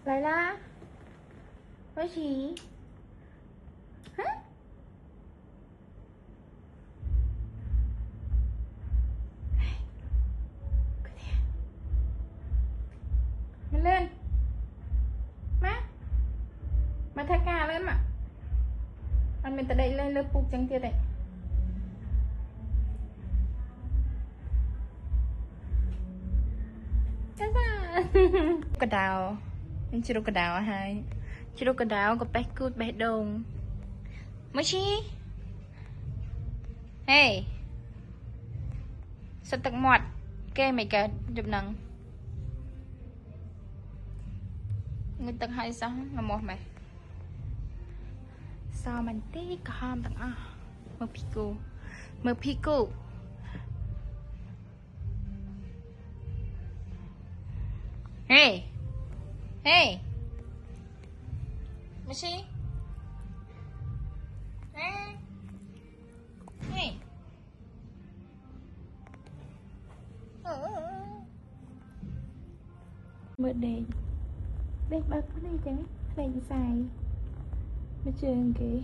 Lại la với chị hả? Mình lên mà thay ca lên mà anh mình tới đây lên lớp buộc chẳng tiệt đấy cái đào mình chưa được cái đào hay chưa được cái đào có bé cút bé đông mới chi hey sao tật mọt kê mày cả chụp nắng người tật hay sao mà một mày sao mình tí có hôm tặng mơ pico hey hey Messi hey hey mơ đèn bác bác có đi chẳng này xài nó trường kì